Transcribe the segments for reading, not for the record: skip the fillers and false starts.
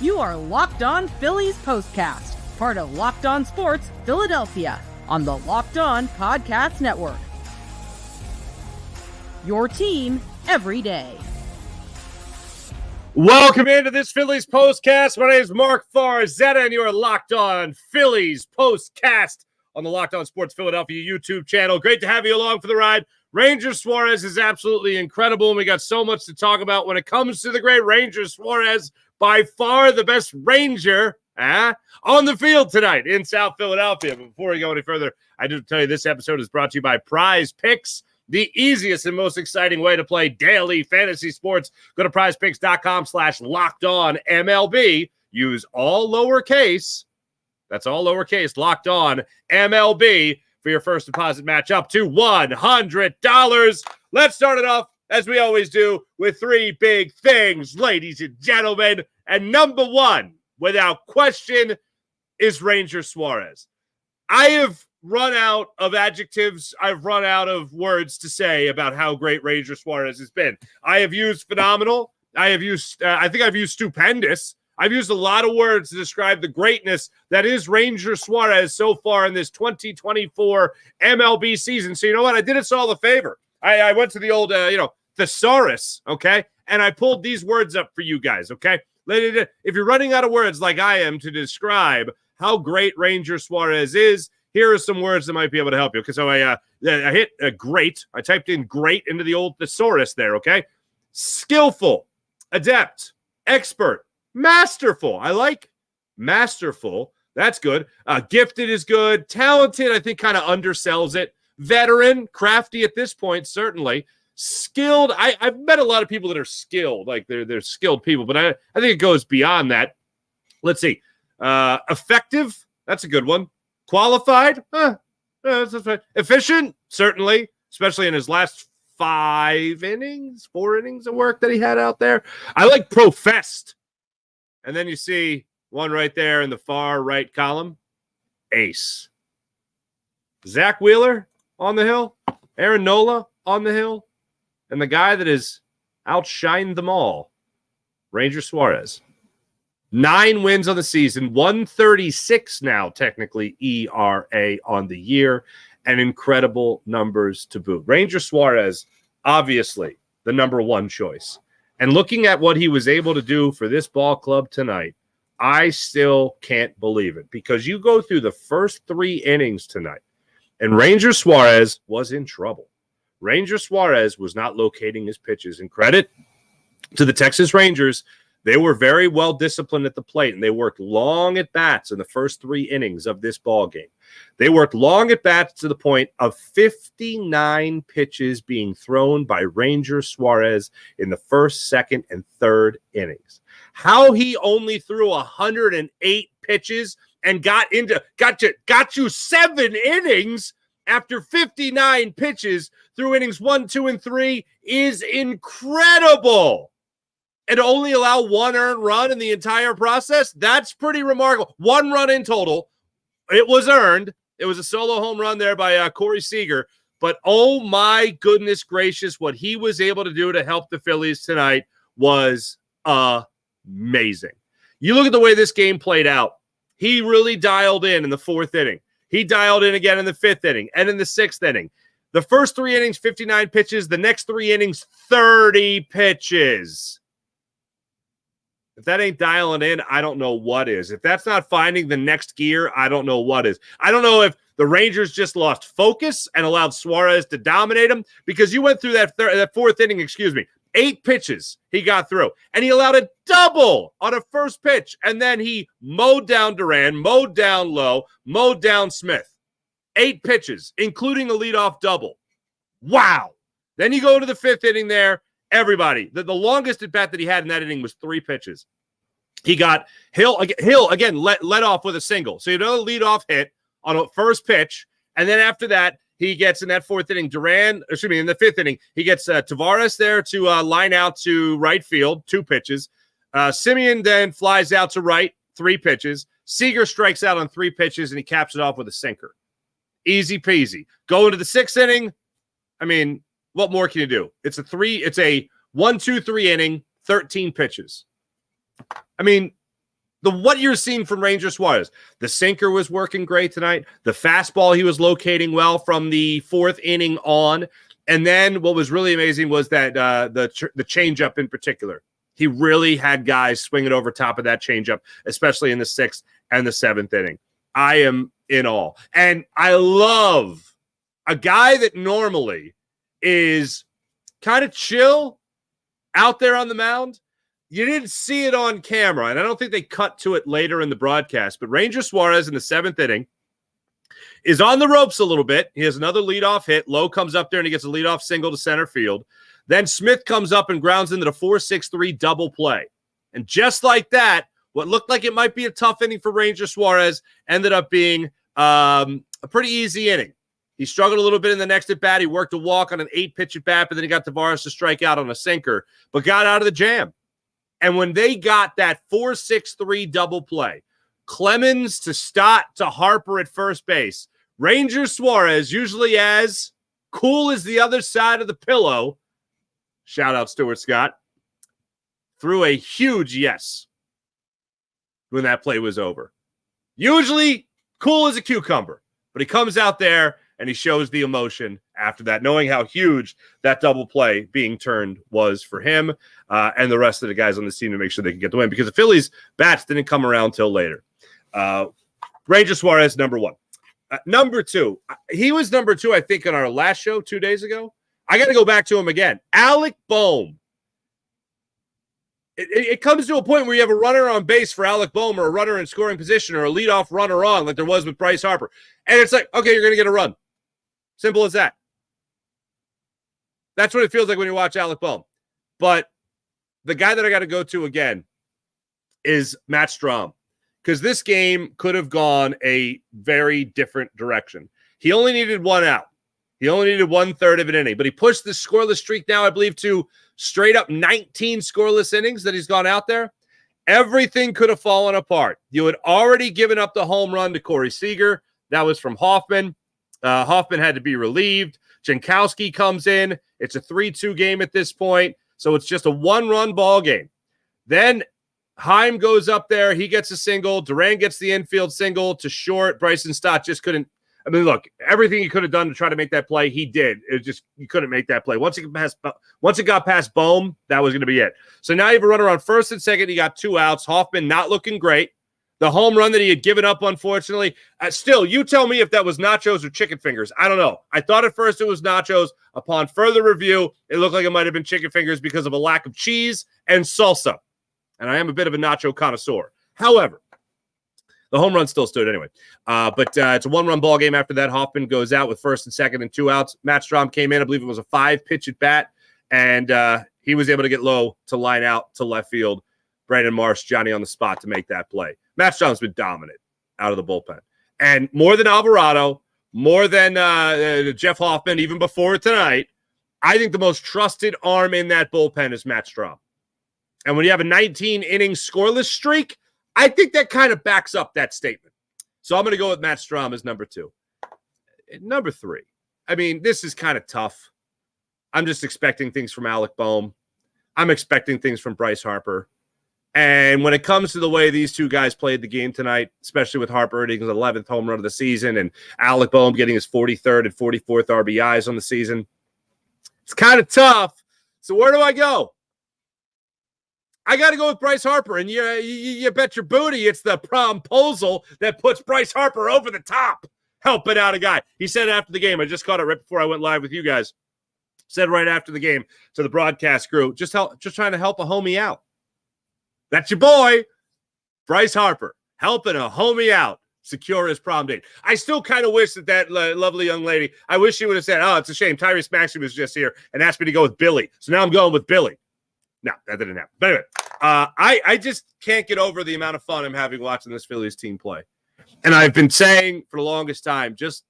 You are Locked On Phillies Postcast, part of Locked On Sports Philadelphia, on the Locked On Podcast Network. Your team every day. Welcome into this Phillies Postcast. My name is Mark Farzetta, and you are Locked On Phillies Postcast on the Locked On Sports Philadelphia YouTube channel. Great to have you along for the ride. Ranger Suarez is absolutely incredible, and we got so much to talk about when it comes to the great Ranger Suarez, by far the best Ranger on the field tonight in South Philadelphia. But before we go any further, I do tell you this episode is brought to you by Prize Picks, the easiest and most exciting way to play daily fantasy sports. Go to prizepicks.com/lockedonmlb. Use all lowercase. That's all lowercase, Locked On MLB for your first deposit match up to $100. Let's start it off, as we always do, with three big things, ladies and gentlemen. And number one, without question, is Ranger Suarez. I have run out of adjectives. I've run out of words to say about how great Ranger Suarez has been. I have used phenomenal. I think I've used stupendous. I've used a lot of words to describe the greatness that is Ranger Suarez so far in this 2024 MLB season. So you know what? I did us all a favor. I went to the old, thesaurus, okay? And I pulled these words up for you guys, okay? If you're running out of words like I am to describe how great Ranger Suarez is, here are some words that might be able to help you. Because so I hit great. I typed in great into the old thesaurus there, okay? Skillful, adept, expert, masterful. I like masterful. That's good. Gifted is good. Talented, I think, kind of undersells it. Veteran, crafty at this point, certainly. Skilled, I've met a lot of people that are skilled, like they're skilled people, but I think it goes beyond that. Let's see. Effective, that's a good one. Qualified, that's fine. Efficient, certainly, especially in his last 4 innings of work that he had out there. I like professed. And then you see one right there in the far right column, ace. Zach Wheeler on the hill, Aaron Nola on the hill, and the guy that has outshined them all, Ranger Suarez. 9 wins on the season, 136 now, technically, ERA on the year, and incredible numbers to boot. Ranger Suarez, obviously, the number one choice. And looking at what he was able to do for this ball club tonight, I still can't believe it. Because you go through the first 3 innings tonight, and Ranger Suarez was in trouble. Ranger Suarez was not locating his pitches. And credit to the Texas Rangers, they were very well disciplined at the plate, and they worked long at bats in the first 3 innings of this ball game. They worked long at bats to the point of 59 pitches being thrown by Ranger Suarez in the first, second, and third innings. How he only threw 108 pitches and got you 7 innings after 59 pitches through innings 1, 2, and 3 is incredible. And only allow 1 earned run in the entire process? That's pretty remarkable. 1 run in total. It was earned. It was a solo home run there by Corey Seager. But oh my goodness gracious, what he was able to do to help the Phillies tonight was amazing. You look at the way this game played out. He really dialed in the 4th inning. He dialed in again in the 5th inning and in the 6th inning. The first 3 innings, 59 pitches. The next 3 innings, 30 pitches. If that ain't dialing in, I don't know what is. If that's not finding the next gear, I don't know what is. I don't know if the Rangers just lost focus and allowed Suarez to dominate him, because you went through that 4th inning, 8 pitches he got through, and he allowed a double on a first pitch, and then he mowed down Duran, mowed down Lowe, mowed down Smith. 8 pitches, including a leadoff double. Wow. Then you go to the 5th inning there. Everybody, the longest at bat that he had in that inning was 3 pitches. He got Hill again, let off with a single. So another leadoff hit on a first pitch, and then after that, he gets in that 4th inning. In the 5th inning, he gets Tavares there to line out to right field, 2 pitches. Simeon then flies out to right, 3 pitches. Seager strikes out on 3 pitches, and he caps it off with a sinker. Easy peasy. Go into the 6th inning. I mean, what more can you do? It's a 1-2-3 inning, 13 pitches. I mean, what you're seeing from Ranger Suarez. The sinker was working great tonight. The fastball he was locating well from the fourth inning on. And then what was really amazing was that the changeup in particular. He really had guys swinging over top of that changeup, especially in the sixth and the seventh inning. I am in awe. And I love a guy that normally is kind of chill out there on the mound. You didn't see it on camera, and I don't think they cut to it later in the broadcast, but Ranger Suarez in the seventh inning is on the ropes a little bit. He has another leadoff hit. Lowe comes up there, and he gets a leadoff single to center field. Then Smith comes up and grounds into the 4-6-3 double play. And just like that, what looked like it might be a tough inning for Ranger Suarez ended up being a pretty easy inning. He struggled a little bit in the next at-bat. He worked a walk on an 8-pitch at-bat, but then he got Tavares to strike out on a sinker, but got out of the jam. And when they got that 4-6-3 double play, Clemens to Stott to Harper at first base, Ranger Suarez, usually as cool as the other side of the pillow, shout out Stuart Scott, threw a huge yes when that play was over. Usually cool as a cucumber, but he comes out there and he shows the emotion after that, knowing how huge that double play being turned was for him and the rest of the guys on the team to make sure they can get the win, because the Phillies' bats didn't come around till later. Ranger Suarez, number one. Number two, he was number two, I think, on our last show 2 days ago. I got to go back to him again. Alec Bohm. It comes to a point where you have a runner on base for Alec Bohm or a runner in scoring position or a leadoff runner on, like there was with Bryce Harper. And it's like, okay, you're going to get a run. Simple as that. That's what it feels like when you watch Alec Bohm. But the guy that I got to go to again is Matt Strahm, because this game could have gone a very different direction. He only needed one out. He only needed 1/3 of an inning, but he pushed the scoreless streak now, I believe, to straight up 19 scoreless innings that he's gone out there. Everything could have fallen apart. You had already given up the home run to Corey Seager. That was from Hoffman. Hoffman had to be relieved. Jankowski comes in. It's a 3-2 game at this point, so it's just a one-run ball game. Then Heim goes up there. He gets a single. Duran gets the infield single to short. Bryson Stott just couldn't. I mean, look, everything he could have done to try to make that play, he did. It just, you couldn't make that play. Once it got past Bohm, that was going to be it. So now you have a runner on first and second. You got 2 outs. Hoffman not looking great. The home run that he had given up, unfortunately. Still, you tell me if that was nachos or chicken fingers. I don't know. I thought at first it was nachos. Upon further review, it looked like it might have been chicken fingers because of a lack of cheese and salsa. And I am a bit of a nacho connoisseur. However, the home run still stood anyway. But it's a one-run ball game after that. Hoffman goes out with first and second and 2 outs. Matt Strahm came in. I believe it was a 5-pitch at bat. And he was able to get Lowe to line out to left field. Brandon Marsh, Johnny on the spot to make that play. Matt Strahm's been dominant out of the bullpen. And more than Alvarado, more than Jeff Hoffman, even before tonight, I think the most trusted arm in that bullpen is Matt Strahm. And when you have a 19-inning scoreless streak, I think that kind of backs up that statement. So I'm going to go with Matt Strahm as number 2. Number 3. I mean, this is kind of tough. I'm just expecting things from Alec Bohm. I'm expecting things from Bryce Harper. And when it comes to the way these two guys played the game tonight, especially with Harper hitting his 11th home run of the season and Alec Bohm getting his 43rd and 44th RBIs on the season, it's kind of tough. So where do I go? I got to go with Bryce Harper, and you bet your booty it's the PromPosal that puts Bryce Harper over the top, helping out a guy. He said after the game, I just caught it right before I went live with you guys, said right after the game to the broadcast crew, just trying to help a homie out. That's your boy, Bryce Harper, helping a homie out, secure his prom date. I still kind of wish that lovely young lady, I wish she would have said, oh, it's a shame, Tyrese Maxey was just here and asked me to go with Billy. So now I'm going with Billy. No, that didn't happen. But anyway, I just can't get over the amount of fun I'm having watching this Phillies team play. And I've been saying for the longest time, just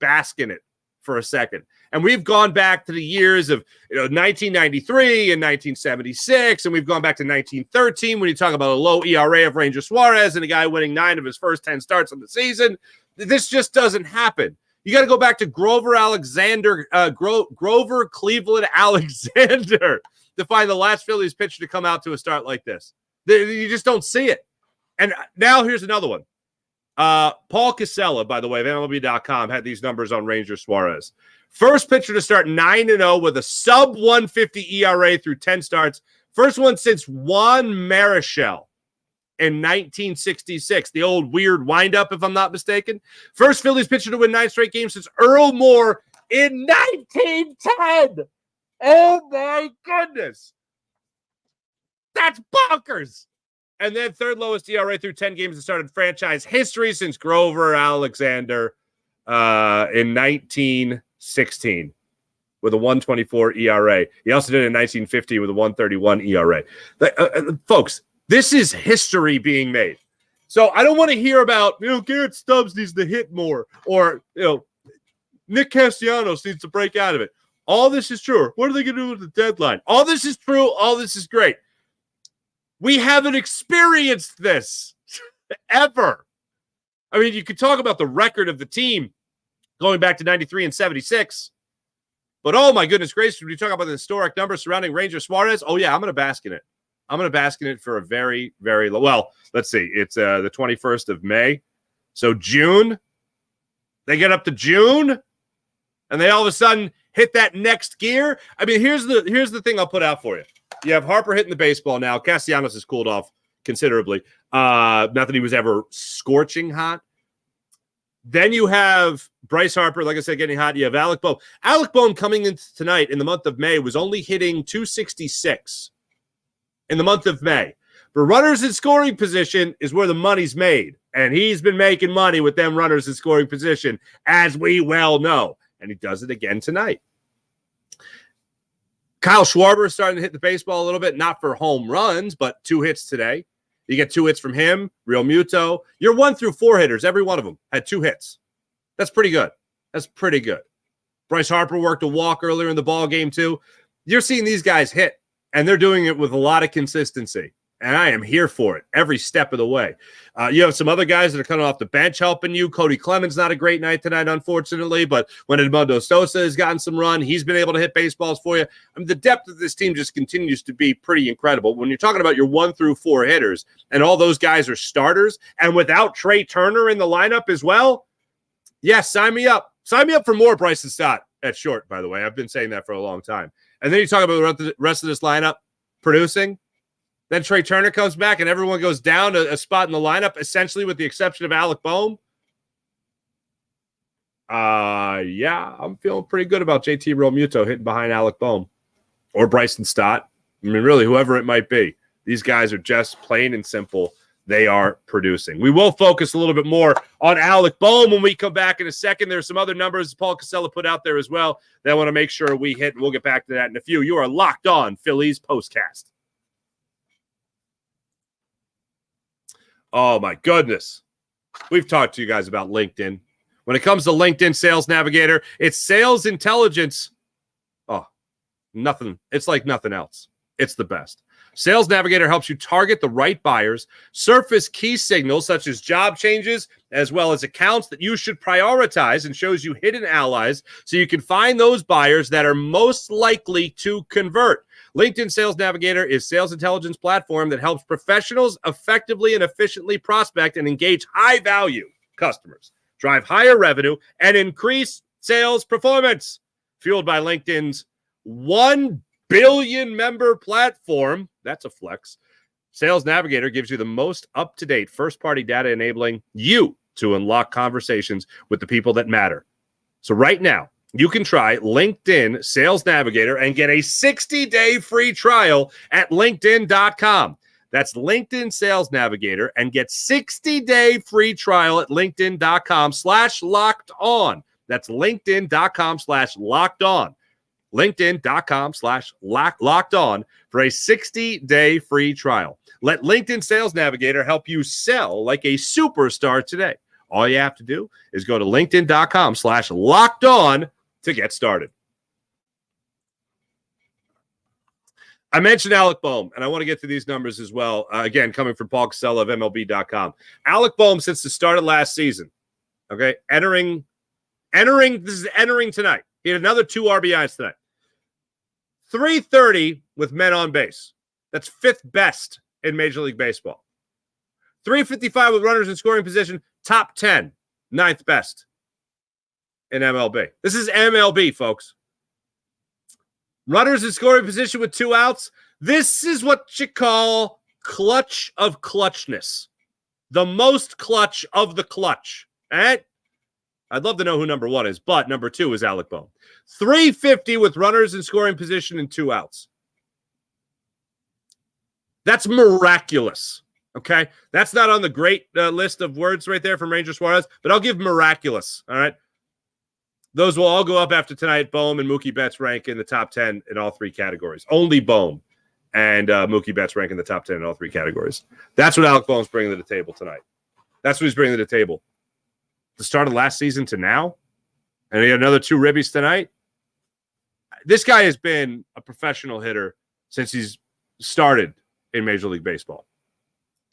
bask in it for a second. And we've gone back to the years of 1993 and 1976, and we've gone back to 1913 when you talk about a low ERA of Ranger Suarez and a guy winning 9 of his first 10 starts of the season. This just doesn't happen. You got to go back to Grover Cleveland Alexander to find the last Phillies pitcher to come out to a start like this. You just don't see it. And now here's another one. Paul Casella, by the way, of MLB.com, had these numbers on Ranger Suarez. First pitcher to start 9-0 with a sub 150 ERA through 10 starts. First one since Juan Marichal in 1966. The old weird windup, if I'm not mistaken. First Phillies pitcher to win 9 straight games since Earl Moore in 1910. Oh, my goodness. That's bonkers. And then third lowest ERA through 10 games that started franchise history since Grover Alexander in 1916 with a 124 ERA. He also did it in 1950 with a 131 ERA. Folks, this is history being made. So I don't want to hear about, Garrett Stubbs needs to hit more or, Nick Castellanos needs to break out of it. All this is true. What are they going to do with the deadline? All this is true. All this is great. We haven't experienced this ever. I mean, you could talk about the record of the team going back to 93 and 76. But, oh, my goodness gracious, when you talk about the historic numbers surrounding Ranger Suarez, oh, yeah, I'm going to bask in it. I'm going to bask in it for a very, very low. Well, let's see. It's the 21st of May. So June. They get up to June, and they all of a sudden hit that next gear. I mean, here's the thing I'll put out for you. You have Harper hitting the baseball now. Castellanos has cooled off considerably. Not that he was ever scorching hot. Then you have Bryce Harper, like I said, getting hot. You have Alec Bohm. Alec Bohm coming into tonight in the month of May was only hitting 266 in the month of May. But runners in scoring position is where the money's made. And he's been making money with them runners in scoring position, as we well know. And he does it again tonight. Kyle Schwarber is starting to hit the baseball a little bit, not for home runs, but 2 hits today. You get 2 hits from him, Real Muto. Your 1 through 4 hitters, every one of them had 2 hits. That's pretty good. That's pretty good. Bryce Harper worked a walk earlier in the ball game too. You're seeing these guys hit, and they're doing it with a lot of consistency. And I am here for it every step of the way. You have some other guys that are coming off the bench helping you. Cody Clemens, not a great night tonight, unfortunately, but when Edmundo Sosa has gotten some run, he's been able to hit baseballs for you. I mean, the depth of this team just continues to be pretty incredible. When you're talking about your 1 through 4 hitters, and all those guys are starters, and without Trey Turner in the lineup as well, yes, sign me up. Sign me up for more Bryson Stott at short, by the way. I've been saying that for a long time. And then you talk about the rest of this lineup producing. Then Trey Turner comes back, and everyone goes down to a spot in the lineup, essentially with the exception of Alec Bohm. Yeah, I'm feeling pretty good about JT Realmuto hitting behind Alec Bohm or Bryson Stott. I mean, really, whoever it might be. These guys are just plain and simple. They are producing. We will focus a little bit more on Alec Bohm when we come back in a second. There's some other numbers Paul Casella put out there as well that I want to make sure we hit, and we'll get back to that in a few. You are locked on Phillies Postcast. Oh, my goodness. We've talked to you guys about LinkedIn. When it comes to LinkedIn Sales Navigator, it's sales intelligence. Oh, nothing. It's like nothing else. It's the best. Sales Navigator helps you target the right buyers, surface key signals such as job changes, as well as accounts that you should prioritize, and shows you hidden allies so you can find those buyers that are most likely to convert. LinkedIn Sales Navigator is sales intelligence platform that helps professionals effectively and efficiently prospect and engage high-value customers, drive higher revenue, and increase sales performance. Fueled by LinkedIn's 1 billion member platform, that's a flex. Sales Navigator gives you the most up-to-date first-party data, enabling you to unlock conversations with the people that matter. So right now, you can try LinkedIn Sales Navigator and get a 60-day free trial at LinkedIn.com. That's LinkedIn Sales Navigator, and get 60-day free trial at LinkedIn.com/locked-on. That's LinkedIn.com/locked-on. LinkedIn.com/locked-on for a 60-day free trial. Let LinkedIn Sales Navigator help you sell like a superstar today. All you have to do is go to LinkedIn.com/locked-on to get started. I mentioned Alec Bohm, and I want to get to these numbers as well. Again, coming from Paul Casella of MLB.com. Alec Bohm, since the start of last season, okay, entering tonight. He had another 2 RBIs tonight. 330 with men on base. That's 5th best in Major League Baseball. 355 with runners in scoring position, top 10, ninth best in MLB. This is MLB, folks. Runners in scoring position with 2 outs. This is what you call clutch of clutchness. The most clutch of the clutch. All right? I'd love to know who number 1 is, but number 2 is Alec Bohm. 350 with runners in scoring position and 2 outs. That's miraculous, okay? That's not on the great list of words right there from Ranger Suarez, but I'll give miraculous, all right? Those will all go up after tonight. Bohm and Mookie Betts rank in the top 10 in all 3 categories. Only Bohm and Mookie Betts rank in the top 10 in all 3 categories. That's what Alec Bohm's bringing to the table tonight. That's what he's bringing to the table. The start of last season to now, and he had another 2 ribbies tonight. This guy has been a professional hitter since he's started in Major League Baseball.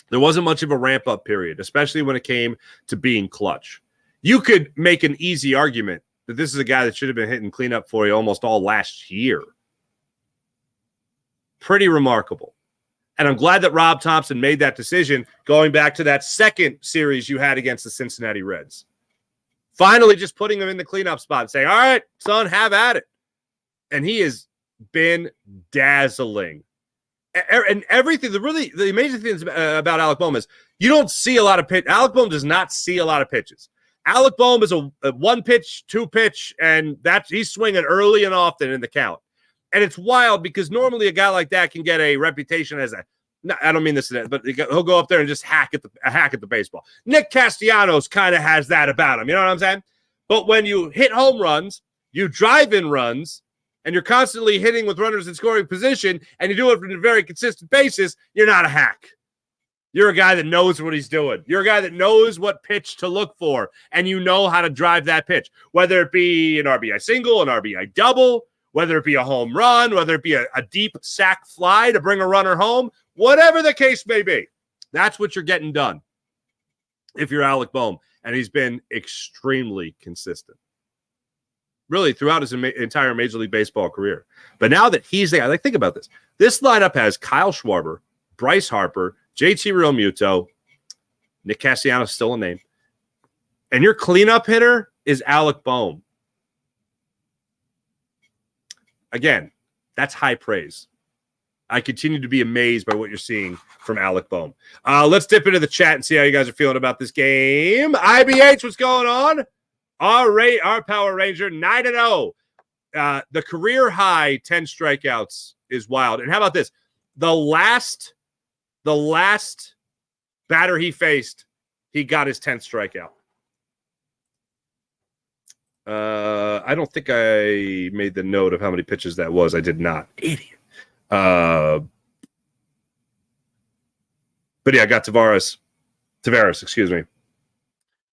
There wasn't much of a ramp-up period, especially when it came to being clutch. You could make an easy argument that this is a guy that should have been hitting cleanup for you almost all last year. Pretty remarkable. And I'm glad that Rob Thompson made that decision going back to that second series you had against the Cincinnati Reds. Finally just putting him in the cleanup spot and saying, all right, son, have at it. And he has been dazzling. And everything, the amazing thing about Alec Bohm is you don't see a lot of pitch. Alec Bohm does not see a lot of pitches. Alec Bohm is a 1-pitch, 2-pitch, and he's swinging early and often in the count. And it's wild because normally a guy like that can get a reputation as I don't mean this, but he'll go up there and just hack at the baseball. Nick Castellanos kind of has that about him. You know what I'm saying? But when you hit home runs, you drive in runs, and you're constantly hitting with runners in scoring position, and you do it on a very consistent basis, you're not a hack. You're a guy that knows what he's doing. You're a guy that knows what pitch to look for, and you know how to drive that pitch, whether it be an RBI single, an RBI double, whether it be a home run, whether it be a deep sac fly to bring a runner home, whatever the case may be. That's what you're getting done if you're Alec Bohm, and he's been extremely consistent. Really, throughout his entire Major League Baseball career. But now that he's there, like, think about this. This lineup has Kyle Schwarber, Bryce Harper, JT Realmuto, Nick Castellanos, still a name. And your cleanup hitter is Alec Bohm. Again, that's high praise. I continue to be amazed by what you're seeing from Alec Bohm. Let's dip into the chat and see how you guys are feeling about this game. IBH, what's going on? Our Power Ranger, 9-0. The career high 10 strikeouts is wild. And how about this? The last batter he faced, he got his 10th strikeout. I don't think I made the note of how many pitches that was. I did not. Idiot. But yeah, I got Tavares, excuse me,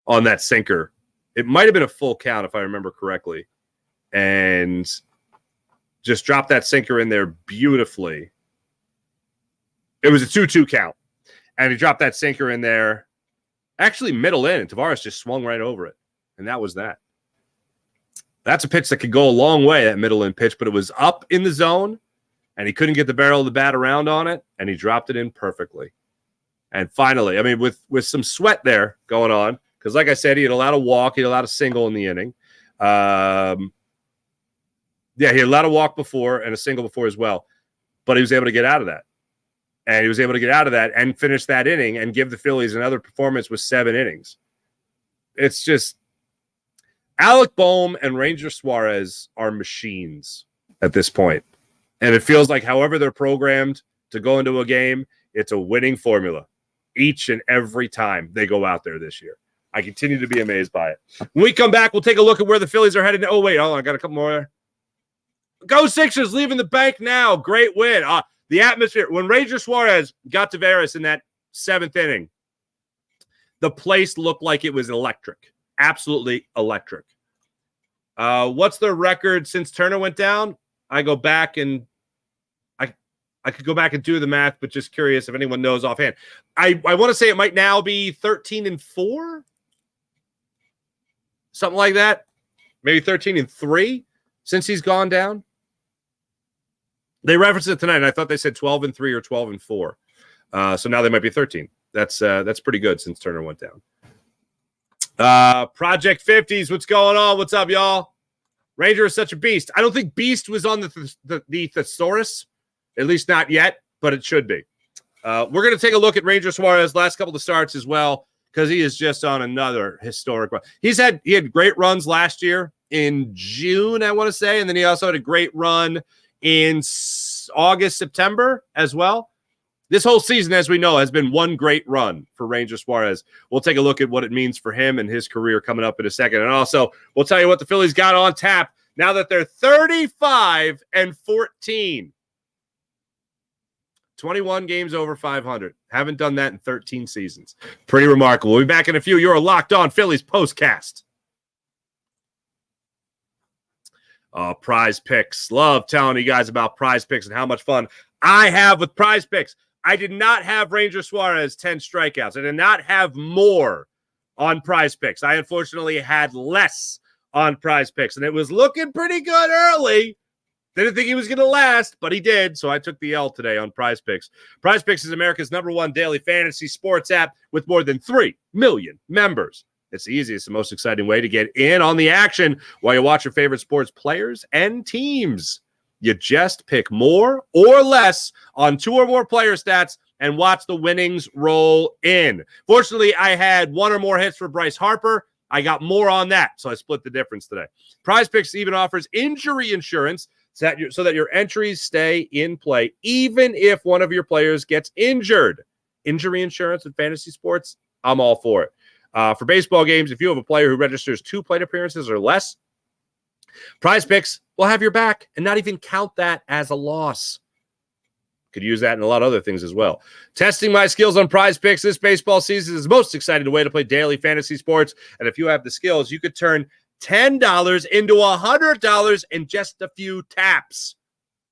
on that sinker. It might have been a full count if I remember correctly, and just dropped that sinker in there beautifully. It was a 2-2 count, and he dropped that sinker in there, actually middle in, and Tavares just swung right over it, and that was that. That's a pitch that could go a long way, that middle in pitch, but it was up in the zone, and he couldn't get the barrel of the bat around on it, and he dropped it in perfectly. And finally, I mean, with some sweat there going on, because like I said, he had a lot of walk, he had a lot of single in the inning. He had a lot of walk before and a single before as well, but he was able to get out of that. And he was able to get out of that and finish that inning and give the Phillies another performance with 7 innings. It's just Alec Bohm and Ranger Suarez are machines at this point. And it feels like however they're programmed to go into a game, it's a winning formula each and every time they go out there this year. I continue to be amazed by it. When we come back, we'll take a look at where the Phillies are headed. Oh, wait. Hold on. I got a couple more there. Go Sixers, leaving the bank now. Great win. The atmosphere. When Ranger Suarez got Tavares in that 7th inning, the place looked like it was electric. Absolutely electric. What's their record since Turner went down? I go back and I could go back and do the math, but just curious if anyone knows offhand. I want to say it might now be 13-4. Something like that. Maybe 13-3 since he's gone down. They referenced it tonight, and I thought they said 12-3 or 12-4. So now they might be 13. That's pretty good since Turner went down. Project 50s, what's going on? What's up, y'all? Ranger is such a beast. I don't think beast was on the thesaurus, at least not yet, but it should be. We're going to take a look at Ranger Suarez last couple of starts as well, because he is just on another historic run. He had great runs last year in June, I want to say, and then he also had a great run in August, September as well. This whole season, as we know, has been one great run for Ranger Suarez. We'll take a look at what it means for him and his career coming up in a second. And also, we'll tell you what the Phillies got on tap now that they're 35-14. 21 games over 500. Haven't done that in 13 seasons. Pretty remarkable. We'll be back in a few. You're a Locked On Phillies postcast. Prize Picks. Love telling you guys about Prize Picks and how much fun I have with Prize Picks. I did not have Ranger Suarez 10 strikeouts. I did not have more on Prize Picks. I unfortunately had less on Prize Picks, and it was looking pretty good early. Didn't think he was going to last, but he did, so I took the L today on Prize Picks. Prize Picks is America's #1 daily fantasy sports app with more than 3 million members. It's the easiest and most exciting way to get in on the action while you watch your favorite sports players and teams. You just pick more or less on 2 or more player stats and watch the winnings roll in. Fortunately, I had 1 or more hits for Bryce Harper. I got more on that, so I split the difference today. Prize Picks even offers injury insurance so that your entries stay in play, even if one of your players gets injured. Injury insurance in fantasy sports, I'm all for it. For baseball games, if you have a player who registers 2 plate appearances or less, Prize Picks will have your back and not even count that as a loss. Could use that in a lot of other things as well. Testing my skills on Prize Picks this baseball season is the most exciting way to play daily fantasy sports. And if you have the skills, you could turn $10 into $100 in just a few taps.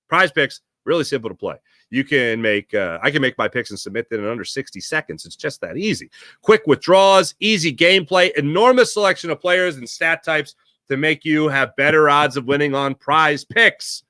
Prize Picks, really simple to play. You can make, I can make my picks and submit them in under 60 seconds. It's just that easy. Quick withdrawals, easy gameplay, enormous selection of players and stat types to make you have better odds of winning on Prize Picks,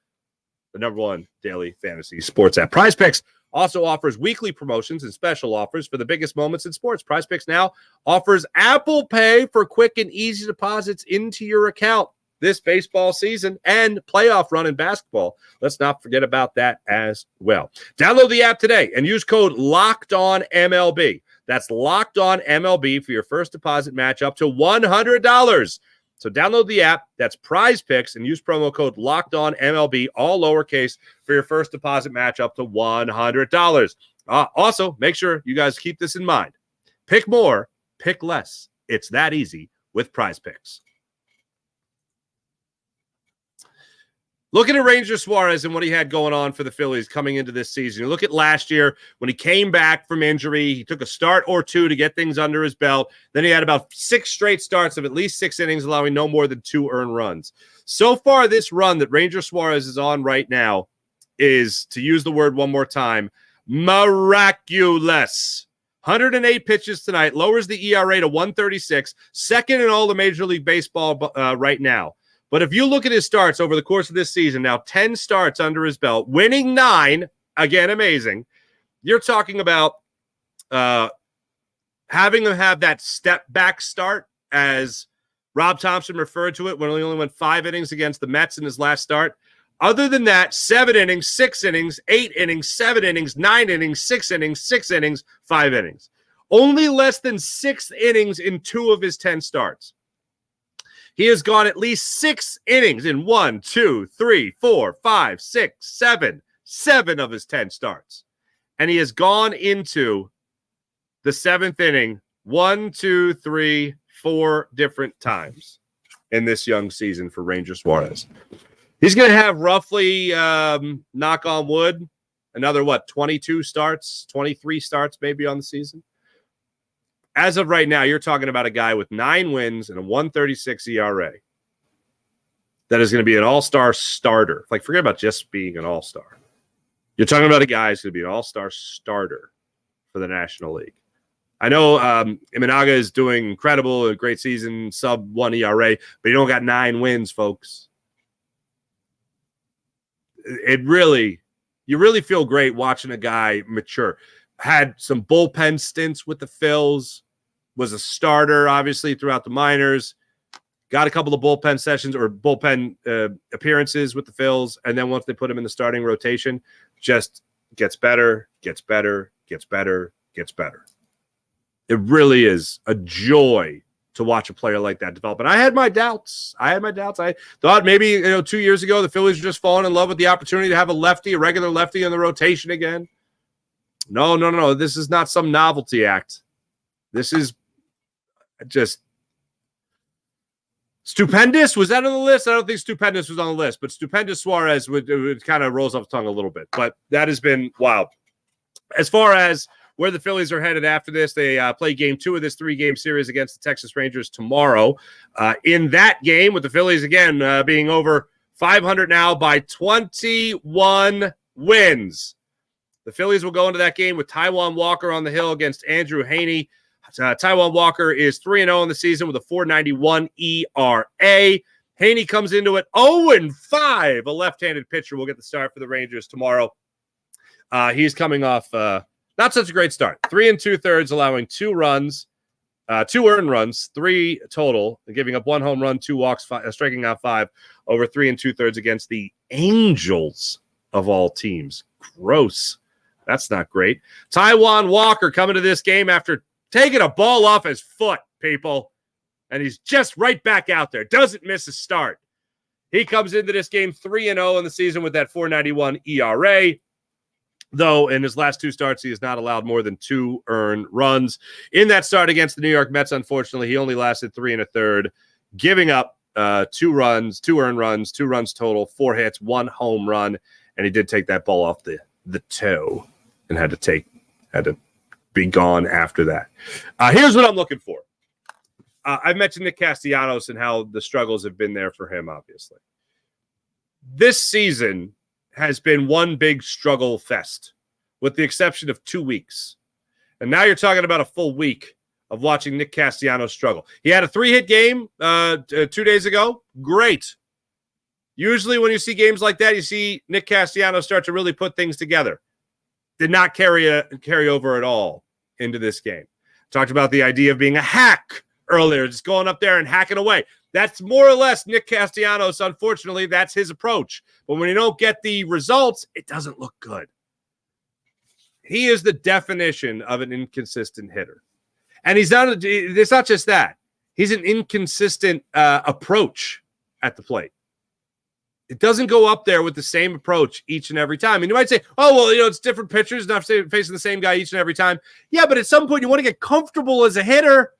the #1 daily fantasy sports app. Prize Picks also offers weekly promotions and special offers for the biggest moments in sports. Prize Picks now offers Apple Pay for quick and easy deposits into your account this baseball season and playoff run in basketball. Let's not forget about that as well. Download the app today and use code LOCKEDONMLB. That's Locked On MLB for your first deposit match up to $100. So download the app, that's Prize Picks, and use promo code LOCKEDONMLB, all lowercase, for your first deposit match up to $100. Also, make sure you guys keep this in mind. Pick more, pick less. It's that easy with Prize Picks. Looking at Ranger Suarez and what he had going on for the Phillies coming into this season. You look at last year when he came back from injury. He took a start or 2 to get things under his belt. Then he had about 6 straight starts of at least 6 innings, allowing no more than 2 earned runs. So far, this run that Ranger Suarez is on right now is, to use the word one more time, miraculous. 108 pitches tonight, lowers the ERA to 136, second in all the Major League Baseball right now. But if you look at his starts over the course of this season, now 10 starts under his belt, winning 9, again, amazing. You're talking about having him have that step back start, as Rob Thompson referred to it, when he only went 5 innings against the Mets in his last start. Other than that, 7 innings, 6 innings, 8 innings, 7 innings, 9 innings, 6 innings, 6 innings, 5 innings. Only less than 6 innings in 2 of his 10 starts. He has gone at least 6 innings in 1, 2, 3, 4, 5, 6, 7 of his 10 starts. And he has gone into the 7th inning 1, 2, 3, 4 different times in this young season for Ranger Suarez. He's going to have roughly, knock on wood, another, 22 starts, 23 starts maybe on the season. As of right now, you're talking about a guy with 9 wins and a 136 ERA that is going to be an all-star starter. Like, forget about just being an all-star. You're talking about a guy who's going to be an all-star starter for the National League. I know Imanaga is doing incredible, a great season, sub-1 ERA, but he don't got 9 wins, folks. You really feel great watching a guy mature. had some bullpen stints with the Phils, was a starter, obviously, throughout the minors, got a couple of bullpen sessions or bullpen appearances with the Phils, and then once they put him in the starting rotation, just gets better, gets better, gets better, gets better. It really is a joy to watch a player like that develop. And I had my doubts. I thought maybe 2 years ago the Phillies were just falling in love with the opportunity to have a regular lefty in the rotation again. No. This is not some novelty act. This is just stupendous. Was that on the list? I don't think stupendous was on the list, but stupendous Suarez would kind of rolls off the tongue a little bit. But that has been wild. As far as where the Phillies are headed after this, they play game 2 of this 3-game series against the Texas Rangers tomorrow. In that game, with the Phillies, again, being over 500 now by 21 wins. The Phillies will go into that game with Taijuan Walker on the hill against Andrew Heaney. Taijuan Walker is 3-0 in the season with a 4.91 ERA. Heaney comes into it 0-5, a left-handed pitcher will get the start for the Rangers tomorrow. He's coming off not such a great start. 3 2/3, allowing 2 runs, 2 earned runs, 3 total, giving up 1 home run, 2 walks, striking out 5 over 3 2/3 against the Angels of all teams. Gross. That's not great. Taijuan Walker coming to this game after taking a ball off his foot, people. And he's just right back out there. Doesn't miss a start. He comes into this game 3-0 in the season with that 4.91 ERA. Though in his last 2 starts, he has not allowed more than 2 earned runs. In that start against the New York Mets, unfortunately, he only lasted 3 1/3, giving up 2 runs, 2 earned runs, 2 runs total, 4 hits, 1 home run, and he did take that ball off the toe and had to be gone after that. Here's what I'm looking for. I've mentioned Nick Castellanos and how the struggles have been there for him, obviously. This season has been one big struggle fest, with the exception of 2 weeks. And now you're talking about a full week of watching Nick Castellanos struggle. He had a 3-hit game 2 days ago. Great. Usually when you see games like that, you see Nick Castellanos start to really put things together. Did not carry over at all into this game. Talked about the idea of being a hack earlier, just going up there and hacking away. That's more or less Nick Castellanos. Unfortunately, that's his approach. But when you don't get the results, it doesn't look good. He is the definition of an inconsistent hitter. And it's not just that. He's an inconsistent approach at the plate. It doesn't go up there with the same approach each and every time. And you might say, oh, well, it's different pitchers, not facing the same guy each and every time. Yeah, but at some point you want to get comfortable as a hitter,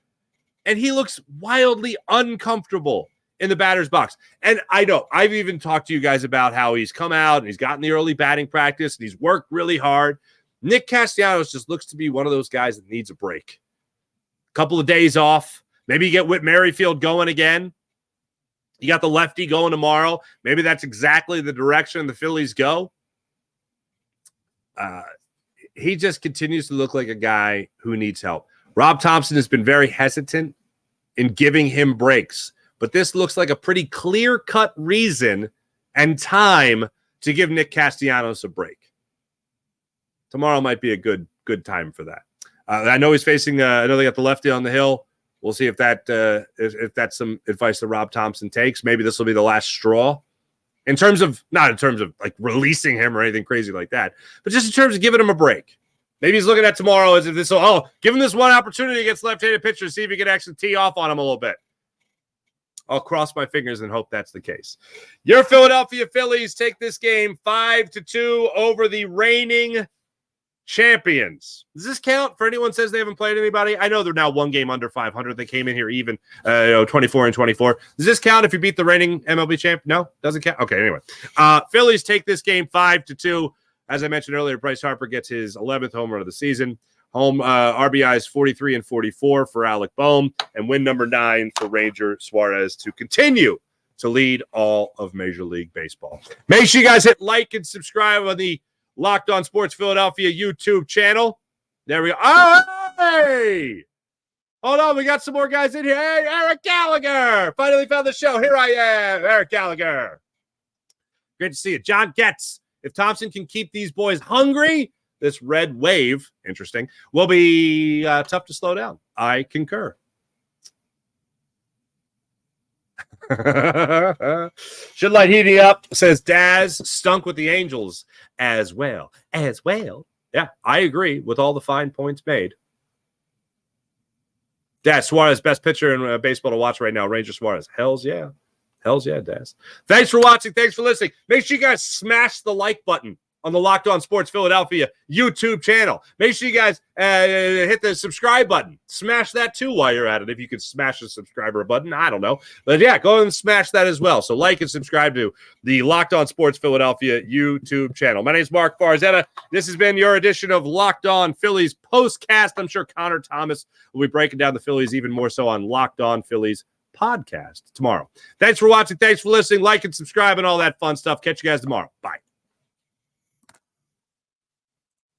and he looks wildly uncomfortable in the batter's box. And I know, I've even talked to you guys about how he's come out and he's gotten the early batting practice and he's worked really hard. Nick Castellanos just looks to be one of those guys that needs a break. A couple of days off. Maybe you get Whit Merrifield going again. You got the lefty going tomorrow. Maybe that's exactly the direction the Phillies go. He just continues to look like a guy who needs help. Rob Thompson has been very hesitant in giving him breaks, but this looks like a pretty clear-cut reason and time to give Nick Castellanos a break. Tomorrow might be a good time for that. I know he's facing. I know they got the lefty on the hill. We'll see if that's some advice that Rob Thompson takes. Maybe this will be the last straw. Not in terms of like releasing him or anything crazy like that, but just in terms of giving him a break. Maybe he's looking at tomorrow as if give him this one opportunity against left-handed pitchers, see if he can actually tee off on him a little bit. I'll cross my fingers and hope that's the case. Your Philadelphia Phillies take this game 5-2 over the reigning champions. Does this count for anyone says they haven't played anybody? I know they're now 1 game under 500. They came in here even 24-24. Does this count if you beat the reigning MLB champ? No, doesn't count. Okay, anyway. Phillies take this game 5-2. As I mentioned earlier, Bryce Harper gets his 11th home run of the season. Home RBIs 43 and 44 for Alec Bohm, and win number 9 for Ranger Suarez to continue to lead all of Major League Baseball. Make sure you guys hit like and subscribe on the Locked On Sports Philadelphia YouTube channel. There we go. Oh, hey! Hold on, we got some more guys in here. Hey, Eric Gallagher! Finally found the show. Here I am, Eric Gallagher. Great to see you. John Getz. If Thompson can keep these boys hungry, this red wave, interesting, will be tough to slow down. I concur. Should light heating up, says Daz, stunk with the Angels as well. Yeah, I agree with all the fine points made. Daz, Suarez, best pitcher in baseball to watch right now. Ranger Suarez. Hells yeah, Daz. Thanks for watching. Thanks for listening. Make sure you guys smash the like button on the Locked On Sports Philadelphia YouTube channel. Make sure you guys hit the subscribe button. Smash that too while you're at it. If you could smash the subscriber button, I don't know. But yeah, go and smash that as well. So like and subscribe to the Locked On Sports Philadelphia YouTube channel. My name is Mark Farzetta. This has been your edition of Locked On Phillies postcast. I'm sure Connor Thomas will be breaking down the Phillies even more so on Locked On Phillies podcast tomorrow. Thanks for watching. Thanks for listening. Like and subscribe and all that fun stuff. Catch you guys tomorrow. Bye.